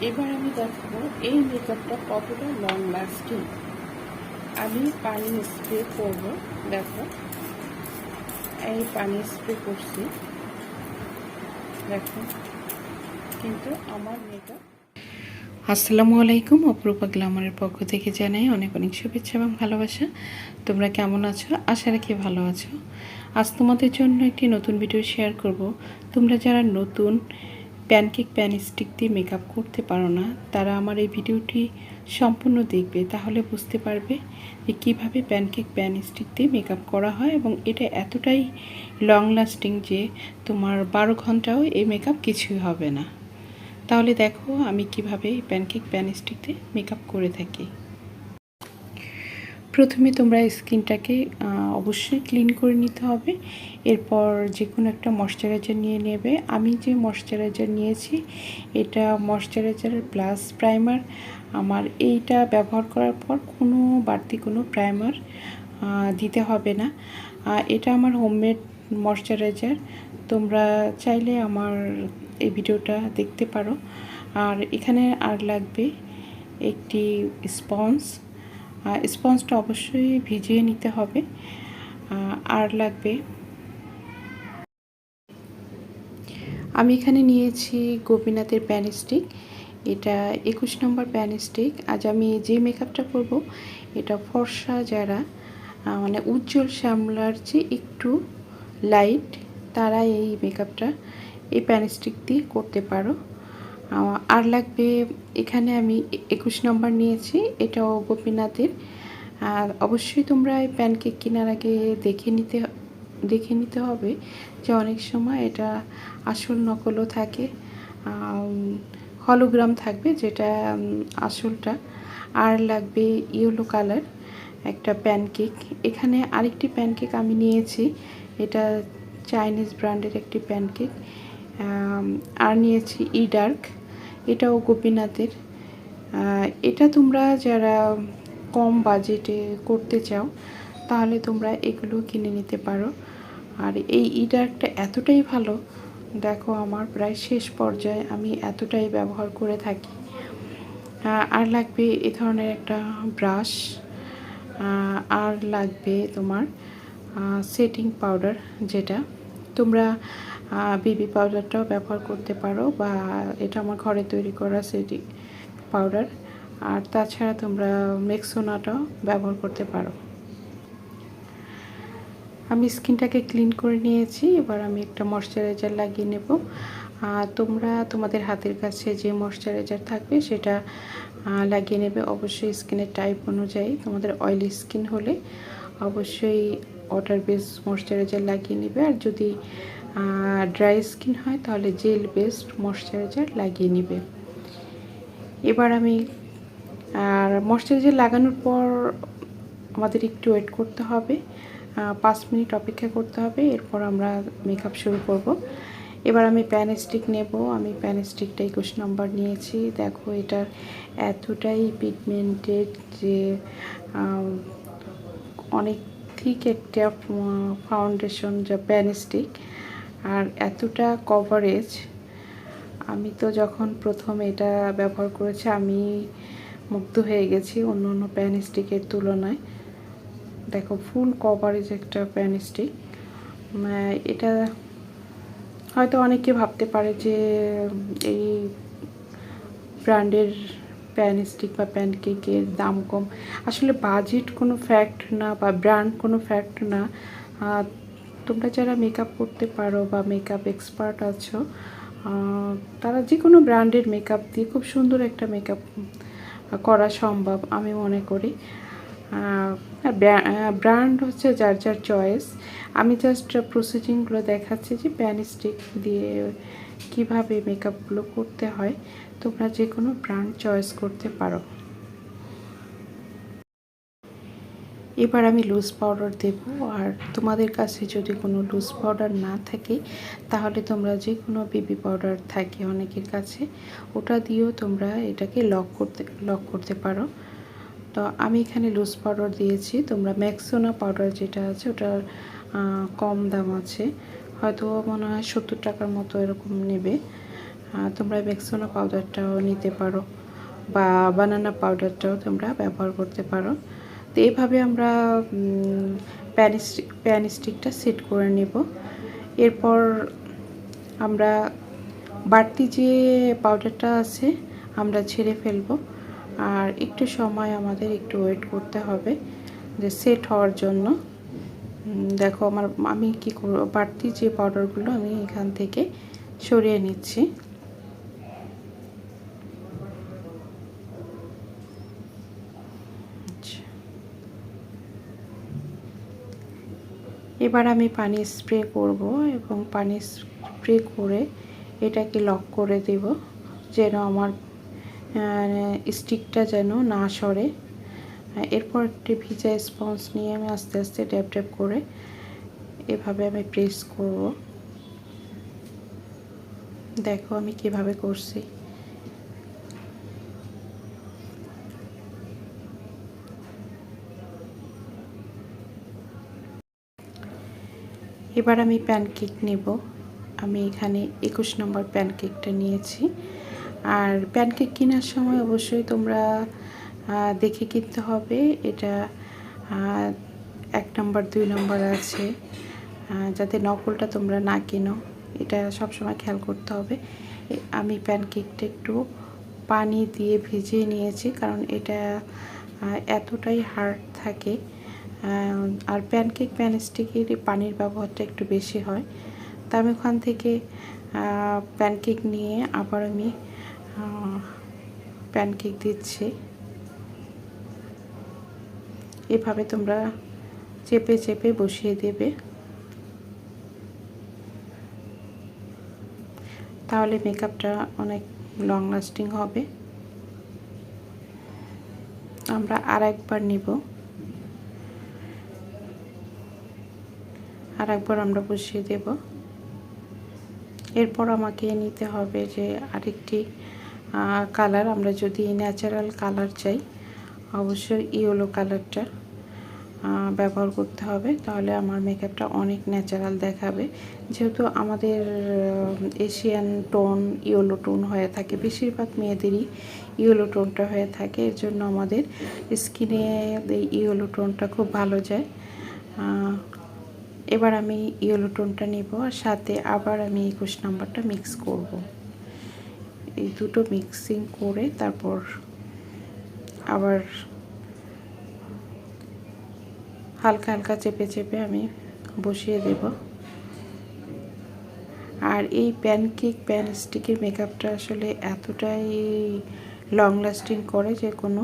এবার আমি দেখাবো এই মেকআপটা কতটা লং লাস্টিং। আমি পানি স্প্রে করব, দেখো এই পানি স্প্রে করছি, দেখো কিন্তু আমার মেকআপ। আসসালামু আলাইকুম, অপরূপা গ্ল্যামারের পক্ষ থেকে জানাই অনেক অনেক শুভেচ্ছা এবং ভালোবাসা। তোমরা কেমন আছো? আশা রাখি ভালো আছো। আজ তোমাদের জন্য একটি নতুন ভিডিও শেয়ার করব। তোমরা যারা নতুন প্যানকেক প্যান স্টিক দিয়ে মেকআপ করতে পারো না, তারা আমার এই ভিডিওটি সম্পূর্ণ দেখবে, তাহলে বুঝতে পারবে যে কীভাবে প্যানকেক প্যান স্টিক দিয়ে মেকআপ করা হয়। এবং এটা এতটাই লং লাস্টিং যে তোমার 12 ঘন্টাও এই মেকআপ কিছুই হবে না। তাহলে দেখো আমি কিভাবে প্যানকেক প্যান স্টিক দিয়ে মেকআপ করে থাকি। প্রথমে তোমরা স্কিনটাকে অবশ্যই ক্লিন করে নিতে হবে। এরপর যে কোনো একটা ময়শ্চারাইজার নিয়ে নেবে। আমি যে ময়শ্চারাইজার নিয়েছি এটা ময়শ্চারাইজার প্লাস প্রাইমার। আমার এইটা ব্যবহার করার পর কোনো বাড়তি কোনো প্রাইমার দিতে হবে না। এটা আমার হোমমেড ময়শ্চারাইজার। তোমরা চাইলে আমার এই ভিডিওটা দেখতে পারো। আর এখানে আর লাগবে একটি স্পঞ্জ। স্পঞ্জটা অবশ্যই ভিজিয়ে নিতে হবে। আর লাগবে, আমি এখানে নিয়েছি গোপীনাথের প্যান স্টিক। এটা 21 নম্বর প্যান স্টিক। আজ আমি যে মেকআপটা করব এটা ফর্সা যারা মানে উজ্জ্বল শ্যামলার চেয়ে একটু লাইট, তারা এই মেকআপটা এই প্যান স্টিক দিয়ে করতে পারো। আর লাগবে, এখানে আমি 21 নম্বর নিয়েছি, এটাও গোপীনাথের। আর অবশ্যই তোমরা এই প্যানকেক কেনার আগে দেখে নিতে হবে যে অনেক সময় এটা আসল নকলও থাকে, হলোগ্রাম থাকবে যেটা আসলটা। আর লাগবে ইয়েলো কালার একটা প্যানকেক। এখানে আরেকটি প্যানকেক আমি নিয়েছি, এটা চাইনিজ ব্র্যান্ডের একটি প্যানকেক। আর নিয়েছি ডার্ক, এটাও গোপীনাথের। এটা তোমরা যারা কম বাজেটে করতে চাও তাহলে তোমরা এগুলো কিনে নিতে পারো। আর এই ডার্কটা এতটাই ভালো, দেখো আমার প্রায় শেষ পর্যায়ে আমি এতটাই ব্যবহার করে থাকি। আর লাগবে এ ধরনের একটা ব্রাশ। আর লাগবে তোমার সেটিং পাউডার, যেটা তোমরা বেবি পাউডারটাও ব্যবহার করতে পারো, বা এটা আমার ঘরে তৈরি করা সেটিং পাউডার। আর তাছাড়া তোমরা মেক্সোনাটাও ব্যবহার করতে পারো। আমি স্কিনটাকে ক্লিন করে নিয়েছি, এবার আমি একটা ময়শ্চারাইজার লাগিয়ে নেব। তোমরা তোমাদের হাতের কাছে যে ময়শ্চারাইজার থাকবে সেটা লাগিয়ে নেবে, অবশ্যই স্কিনের টাইপ অনুযায়ী। তোমাদের অয়েলি স্কিন হলে অবশ্যই ওয়াটার বেস ময়শ্চারাইজার লাগিয়ে নেবে, আর যদি ড্রাই স্কিন হয় তাহলে জেল বেসড ময়শ্চারাইজার লাগিয়ে নেবে। এবার আমি ময়শ্চারাইজার লাগানোর পর আমাদের একটু ওয়েট করতে হবে, 5 মিনিট অপেক্ষা করতে হবে, এরপর আমরা মেকআপ শুরু করব। এবার আমি প্যান স্টিক নেব। আমি প্যান স্টিকটা 21 নম্বর নিয়েছি। দেখো এটার এতটাই পিগমেন্টেড যে অনেক ঠিক একটা ফাউন্ডেশন যা প্যান স্টিক, আর এতটা কভারেজ। আমি তো যখন প্রথম এটা ব্যবহার করেছি আমি মুগ্ধ হয়ে গেছি অন্য অন্য প্যান স্টিকের তুলনায়। দেখো ফুল কভারেজ একটা প্যান স্টিক। এটা হয়তো অনেকে ভাবতে পারে যে এই ব্র্যান্ডের প্যান স্টিক বা প্যানকেকের দাম কম। আসলে বাজেট কোনো ফ্যাক্ট না, বা ব্র্যান্ড কোনো ফ্যাক্ট না। তোমরা যারা মেকআপ করতে পারো বা মেকআপ এক্সপার্ট আছো, তারা যে কোনো ব্র্যান্ডের মেকআপ দিয়ে খুব সুন্দর একটা মেকআপ করা সম্ভব আমি মনে করি। ব্র্যান্ড হচ্ছে যার যার চয়েস। আমি জাস্ট প্রসিডিংগুলো দেখাচ্ছি যে প্যান স্টিক দিয়ে কিভাবে মেকআপগুলো করতে হয়। তোমরা যে কোনো ব্র্যান্ড চয়েস করতে পারো। এবার আমি লুজ পাউডার দেব। আর তোমাদের কাছে যদি কোনো লুজ পাউডার না থাকে তাহলে তোমরা যে কোনো বেবি পাউডার থাকে অনেকের কাছে, ওটা দিয়েও তোমরা এটাকে লক করতে পারো। তো আমি এখানে লুজ পাউডার দিয়েছি। তোমরা ম্যাক্সোনা পাউডার যেটা আছে ওটার কম দাম আছে, হয়তো মনে হয় 70 টাকার মতো এরকম নেবে। তোমরা রেক্সোনা পাউডারটাও নিতে পারো বা বানানা পাউডারটাও তোমরা ব্যবহার করতে পারো। তো এইভাবে আমরা প্যান স্টিকটা সেট করে নেব। এরপর আমরা বাড়তি যে পাউডারটা আছে আমরা ছেড়ে ফেলবো, আর একটু সময় আমাদের একটু ওয়েট করতে হবে যে সেট হওয়ার জন্য। দেখো আমি কি করব, বাড়তি যে পাউডারগুলো আমি এখান থেকে সরিয়ে নিচ্ছি। এবার আমি পানি স্প্রে করব এবং পানি স্প্রে করে এটাকে লক করে দেব যেন আমার স্টিকটা যেন না সরে। এরপর একটি ভিজা স্পঞ্জ নিয়ে আমি আস্তে আস্তে ড্যাব ড্যাব করে এভাবে আমি প্রেস করব। দেখো আমি কিভাবে করছি। এবার আমি প্যানকেক নেব। আমি এখানে 21 নম্বর প্যানকেকটা নিয়েছি। আর প্যানকেক কেনার সময় অবশ্যই তোমরা দেখে কিনতে হবে। এটা 1 নম্বর 2 নম্বর আছে, যাতে নকলটা তোমরা না কিনো, এটা সবসময় খেয়াল করতে হবে। আমি প্যানকেকটা একটু পানি দিয়ে ভিজিয়ে নিয়েছি, কারণ এটা এতটাই হার্ড থাকে। আর প্যানকেক প্যান স্টিকের পানির ব্যবহারটা একটু বেশি হয়। তা আমি ওখান থেকে প্যানকেক নিয়ে আবার আমি প্যানকেক দিচ্ছি। এভাবে তোমরা চেপে চেপে বসিয়ে দেবে, তাহলে মেকআপটা অনেক লং লাস্টিং হবে। আমরা আরেকবার নিব, আরেকবার আমরা বসিয়ে দেব। এরপর আমাকে নিতে হবে যে আরেকটি কালার। আমরা যদি ন্যাচারাল কালার চাই অবশ্যই ইয়েলো কালারটা ব্যবহার করতে হবে, তাহলে আমার মেকআপটা অনেক ন্যাচারাল দেখাবে। যেহেতু আমাদের এশিয়ান টোন ইয়েলো টোন হয়ে থাকে, বেশিরভাগ মেয়েদেরই ইয়েলো টোনটা হয়ে থাকে, এর জন্য আমাদের স্কিনে এই ইয়েলো টোনটা খুব ভালো যায়। এবার আমি ইয়েলো টোনটা নিব, আর সাথে আবার আমি 21 নম্বরটা মিক্স করব। এই দুটো মিক্সিং করে তারপর আবার হালকা হালকা চেপে চেপে আমি বসিয়ে দেব। আর এই প্যানকেক প্যান স্টিকের মেকআপটা আসলে এতটাই লং লাস্টিং করে যে কোনো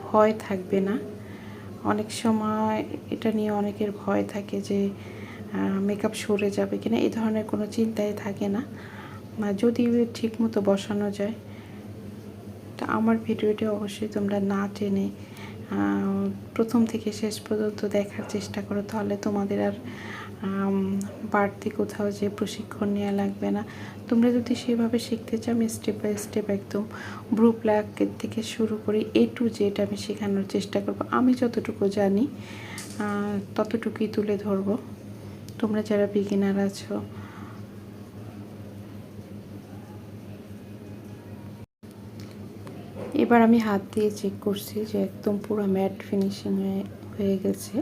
ভয় থাকবে না। অনেক সময় এটা নিয়ে অনেকের ভয় থাকে যে মেকআপ সরে যাবে কিনা, এই ধরনের কোনো চিন্তাই থাকে না যদি ঠিক মতো বসানো যায়। তা আমার ভিডিওটি অবশ্যই তোমরা না টেনে প্রথম থেকে শেষ পর্যন্ত দেখার চেষ্টা করো, তাহলে তোমাদের আর বাড়তি কোথাও যে প্রশিক্ষণ নেওয়া লাগবে না। তোমরা যদি সেভাবে শিখতে চাও, আমি স্টেপ বাই স্টেপ একদম ব্রু প্লাকের থেকে শুরু করি A to Z আমি শেখানোর চেষ্টা করব। আমি যতটুকু জানি ততটুকুই তুলে ধরব। তোমরা যারা বিগিনার আছো, এবার আমি হাত দিয়ে চেক করছি যে একদম পুরো ম্যাট ফিনিশিং হয়ে গেছে।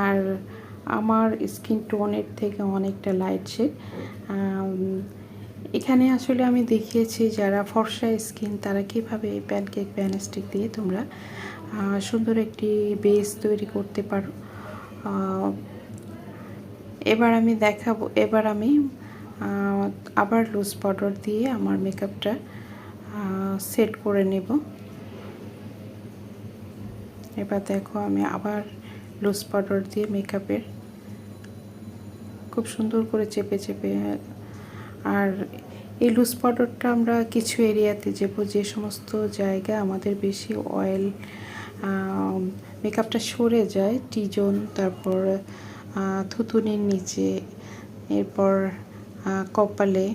আর আমার স্কিন টোনের থেকে অনেকটা লাইট শেড। এখানে আসলে আমি দেখিয়েছি যারা ফর্সা স্কিন তারা কীভাবে প্যানকেক প্যান স্টিক দিয়ে তোমরা সুন্দর একটি বেস তৈরি করতে পারো। এবার আমি দেখাবো, এবার আমি আবার লুজ পাউডার দিয়ে আমার মেকআপটা সেট করে নেব। এবার দেখো আমি আবার লুজ পাউডার দিয়ে মেকআপের খুব সুন্দর করে চেপে চেপে, আর এই লুজ পাউডারটা আমরা কিছু এরিয়াতে যে সমস্ত জায়গা আমাদের বেশি অয়েল মেকআপটা সরে যায়, টি-জোন, তারপর থুতুনির নিচে, এরপর কপালে,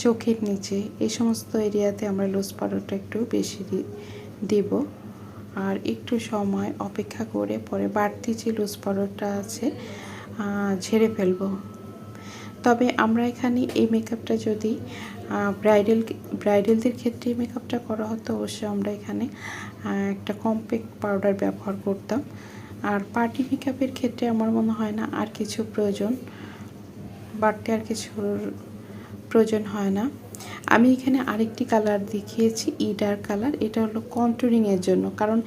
চোখের নিচে, এই সমস্ত এরিয়াতে আমরা লুজ পাউডারটা একটু বেশি দিব। আর একটু সময় অপেক্ষা করে পরে বাড়তি যে লুজ পাউডারটা আছে ঝেড়ে ফেলবো। তবে আমরা এখানে এই মেকআপটা যদি ব্রাইডালদের ক্ষেত্রে মেকআপটা করা হতো, অবশ্যই আমরা এখানে একটা কম্প্যাক্ট পাউডার ব্যবহার করতাম। আর পার্টি মেকআপের ক্ষেত্রে আমার মনে হয় না আর কিছু বাড়তি আর কিছুর প্রয়োজন হয় না। আমি এখানে আরেকটি কালার দেখিয়েছি, ডার্ক কালার। এটা হলো কন্টুরিংয়ের জন্য, কারণ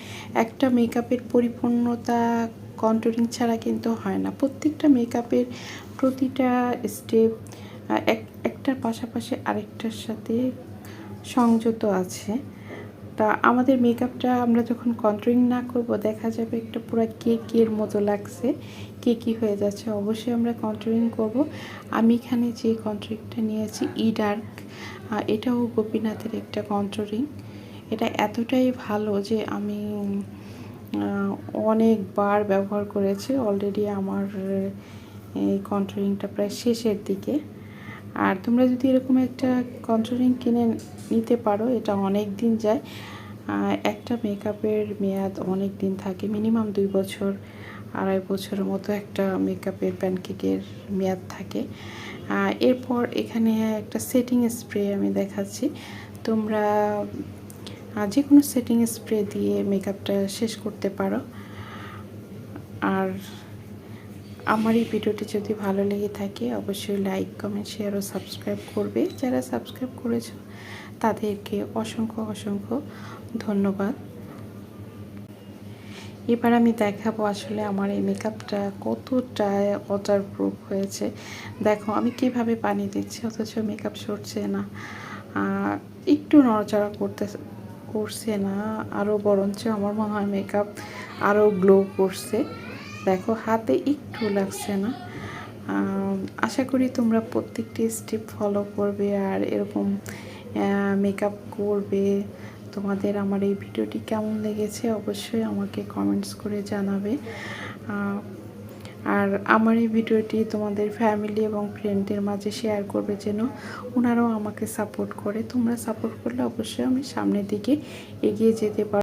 একটা মেকআপের পরিপূর্ণতা কন্টুরিং ছাড়া কিন্তু হয় না। প্রত্যেকটা মেকআপের প্রতিটা স্টেপ একটার পাশাপাশি আরেকটার সাথে সংযত আছে। তা আমাদের মেকআপটা আমরা যখন কন্টুরিং না করব, দেখা যাবে একটা পুরো কেকের মতো লাগছে, কেকই হয়ে যাচ্ছে। অবশ্যই আমরা কন্টুরিং করব। আমি এখানে যে কন্টুরিংটা নিয়েছি ডার্ক, এটাও গোপীনাথের একটা কন্টুরিং। এটা এতটাই ভালো যে আমি অনেকবার ব্যবহার করেছি। অলরেডি আমার এই কন্টুরিংটা প্রায় শেষের দিকে। আর তোমরা যদি এরকম একটা কন্টুরিং কিনে নিতে পারো, এটা অনেক দিন যায়। একটা মেকআপের মেয়াদ অনেক দিন থাকে, মিনিমাম 2 বছর 2.5 বছরের মতো একটা মেকআপের প্যানকেকের মেয়াদ থাকে। এরপর এখানে একটা সেটিং স্প্রে আমি দেখাচ্ছি। তোমরা যে কোনো সেটিং স্প্রে দিয়ে মেকআপটা শেষ করতে পারো। আর আমার এই ভিডিওটি যদি ভালো লেগে থাকে, অবশ্যই লাইক, কমেন্ট, শেয়ার ও সাবস্ক্রাইব করবে। যারা সাবস্ক্রাইব করেছো তাদেরকে অসংখ্য অসংখ্য ধন্যবাদ। এবার আমি দেখাবো আসলে আমার এই মেকআপটা কতটা ওয়াটারপ্রুফ হয়েছে। দেখো আমি কিভাবে পানি দিচ্ছি, অথচ মেকআপ সরছে না, একটু নড়াচড়া করছে না, আরও বরঞ্চ আমার মনে হয় মেকআপ আরও গ্লো করছে। দেখো হাতে একটু লাগছে না। আশা করি তোমরা প্রত্যেকটি স্টেপ ফলো করবে আর এরকম মেকআপ করবে। তোমাদের আমার এই ভিডিওটি কেমন লেগেছে অবশ্যই আমাকে কমেন্টস করে জানাবে। আর আমার এই ভিডিওটি তোমাদের ফ্যামিলি এবং ফ্রেন্ডদের মাঝে শেয়ার করবে, যেন ওনারাও আমাকে সাপোর্ট করে। তোমরা সাপোর্ট করলে অবশ্যই আমি সামনের দিকে এগিয়ে যেতে পারবো।